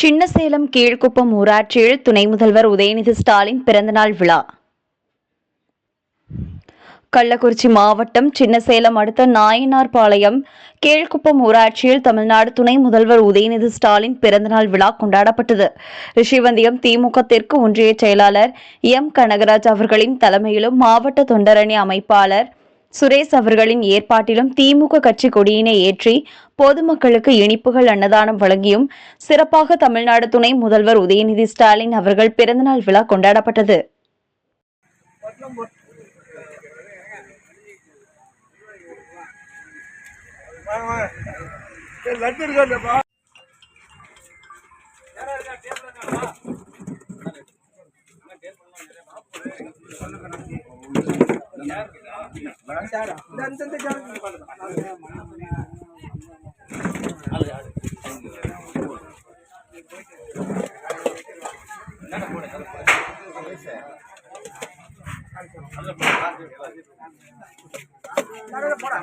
சின்னசேலம் கீழ்குப்பம் ஊராட்சியில் துணை முதல்வர் உதயநிதி ஸ்டாலின் பிறந்தநாள் விழா. கள்ளக்குறிச்சி மாவட்டம் சின்னசேலம் அடுத்த நாயனார்பாளையம் கீழ்குப்பம் ஊராட்சியில் தமிழ்நாடு துணை முதல்வர் உதயநிதி ஸ்டாலின் பிறந்தநாள் விழா கொண்டாடப்பட்டது. ரிஷிவந்தியம் திமுக தெற்கு ஒன்றிய செயலாளர் எம். கனகராஜ் அவர்களின் தலைமையிலும் மாவட்ட தொண்டரணி அமைப்பாளர் சுரேஷ் அவர்களின் ஏற்பாட்டிலும் திமுக கட்சி கொடியினை ஏற்றி பொதுமக்களுக்கு இனிப்புகள் அன்னதானம் வழங்கியும் சிறப்பாக தமிழ்நாடு துணை முதல்வர் உதயநிதி ஸ்டாலின் அவர்கள் பிறந்தநாள் விழா கொண்டாடப்பட்டது. போடா